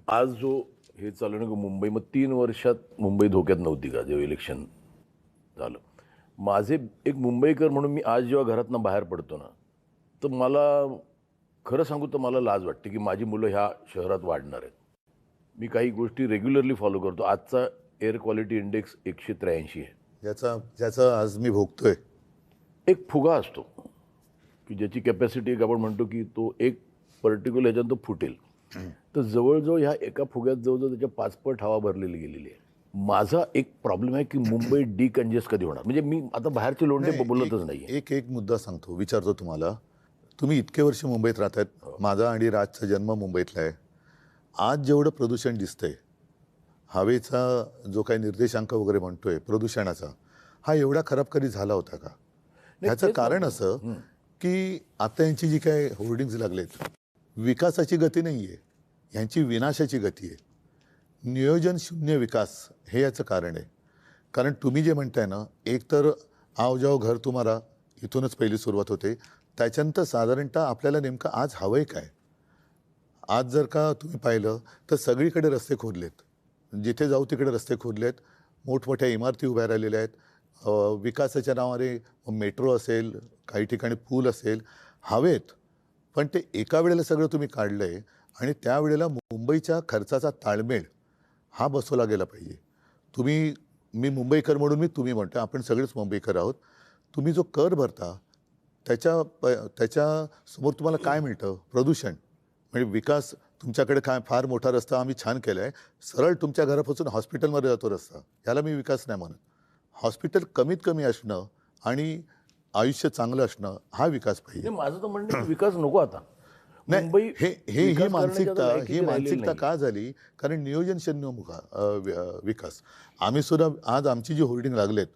आज जो हे चालू आहे ना की मुंबई, मग 3 वर्षात मुंबई धोक्यात नव्हती का जेव्हा इलेक्शन झालं. माझे एक मुंबईकर म्हणून मी आज जेव्हा घरातनं बाहेर पडतो ना, तर मला खरं सांगू तर मला लाज वाटते की माझी मुलं ह्या शहरात वाढणार आहेत. मी काही गोष्टी रेग्युलरली फॉलो करतो. आजचा एअर क्वालिटी इंडेक्स 183 आहे. ज्याचा आज मी भोगतोय. एक फुगा असतो की ज्याची कॅपॅसिटी एक आपण म्हणतो की तो एक पर्टिक्युलर ह्याच्यात तो फुटेल. तर जवळजवळ ह्या एका फुग्यात जवळजवळ त्याच्या 5 पट हवा भरलेली गेलेली आहे. माझा एक प्रॉब्लेम आहे की मुंबई डिकंजेस्ट कधी होणार. म्हणजे मी आता बाहेरचे लोंढे बोलतच नाही. एक मुद्दा सांगतो, विचारतो तुम्हाला. तुम्ही इतके वर्ष मुंबईत राहतायत. माझा आणि राजचा जन्म मुंबईतला आहे. आज जेवढं प्रदूषण दिसतंय, हवेचा जो काही निर्देशांक वगैरे म्हणतोय प्रदूषणाचा, हा एवढा खराब कधी झाला होता का? ह्याचं कारण असं की आता यांची जी काय होर्डिंग्ज लागलेत, विकासाची गती नाही आहे, ह्यांची विनाशाची गती आहे. नियोजन शून्य विकास हे याचं कारण आहे. कारण तुम्ही जे म्हणताय ना, एक तर आओ जाओ घर तुम्हाला इथूनच पहिली सुरुवात होते. त्याच्यानंतर साधारणतः आपल्याला नेमकं आज हवंय काय? आज जर का तुम्ही पाहिलं तर सगळीकडे रस्ते खोदलेत. जिथे जाऊ तिकडे रस्ते खोदलेत. मोठमोठ्या इमारती उभ्या राहिलेल्या आहेत. विकासाच्या नावाने मेट्रो असेल, काही ठिकाणी पूल असेल, हवेत. पण ते एका वेळेला सगळं तुम्ही काढलं आहे आणि त्यावेळेला मुंबईच्या खर्चाचा ताळमेळ हा बसवला गेला पाहिजे. मी मुंबईकर म्हणून मी तुम्ही म्हणतो, आपण सगळेच मुंबईकर आहोत. तुम्ही जो कर भरता त्याच्यासमोर तुम्हाला काय मिळतं? प्रदूषण. म्हणजे विकास तुमच्याकडे काय फार मोठा रस्ता आम्ही छान केला आहे, सरळ तुमच्या घरापासून हॉस्पिटलमध्ये जातो रस्ता, याला मी विकास नाही म्हणत. हॉस्पिटल कमीत कमी असणं आणि आयुष्य चांगलं असणं हा विकास पाहिजे. माझं तर म्हणणं विकास नको आता. नाही, ही मानसिकता का झाली? कारण नियोजन शून्य विकास. आम्ही सुद्धा आज आमची जी होर्डिंग लागलेत,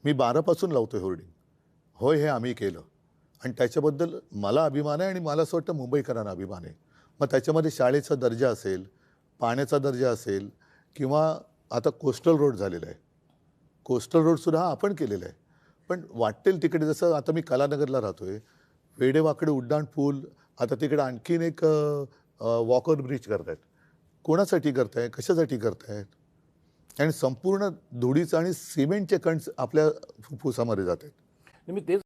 मी 12 पासून लावतोय होर्डिंग. होय, हे आम्ही केलं आणि त्याच्याबद्दल मला अभिमान आहे आणि मला असं वाटतं मुंबईकरांना अभिमान आहे. मग त्याच्यामध्ये शाळेचा दर्जा असेल, पाण्याचा दर्जा असेल, किंवा आता कोस्टल रोड झालेला आहे. कोस्टल रोडसुद्धा हा आपण केलेला आहे. पण वाटेल तिकडे, जसं आता मी कलानगरला राहतोय, वेडेवाकडे उड्डाण पूल, आता तिकडे आणखीन एक वॉकर ब्रिज करतायत. कोणासाठी करताय? कशासाठी करतायत? आणि संपूर्ण धुळीचं आणि सिमेंटचे कण आपल्या फुफ्फुसामध्ये जात आहेत. मी तेच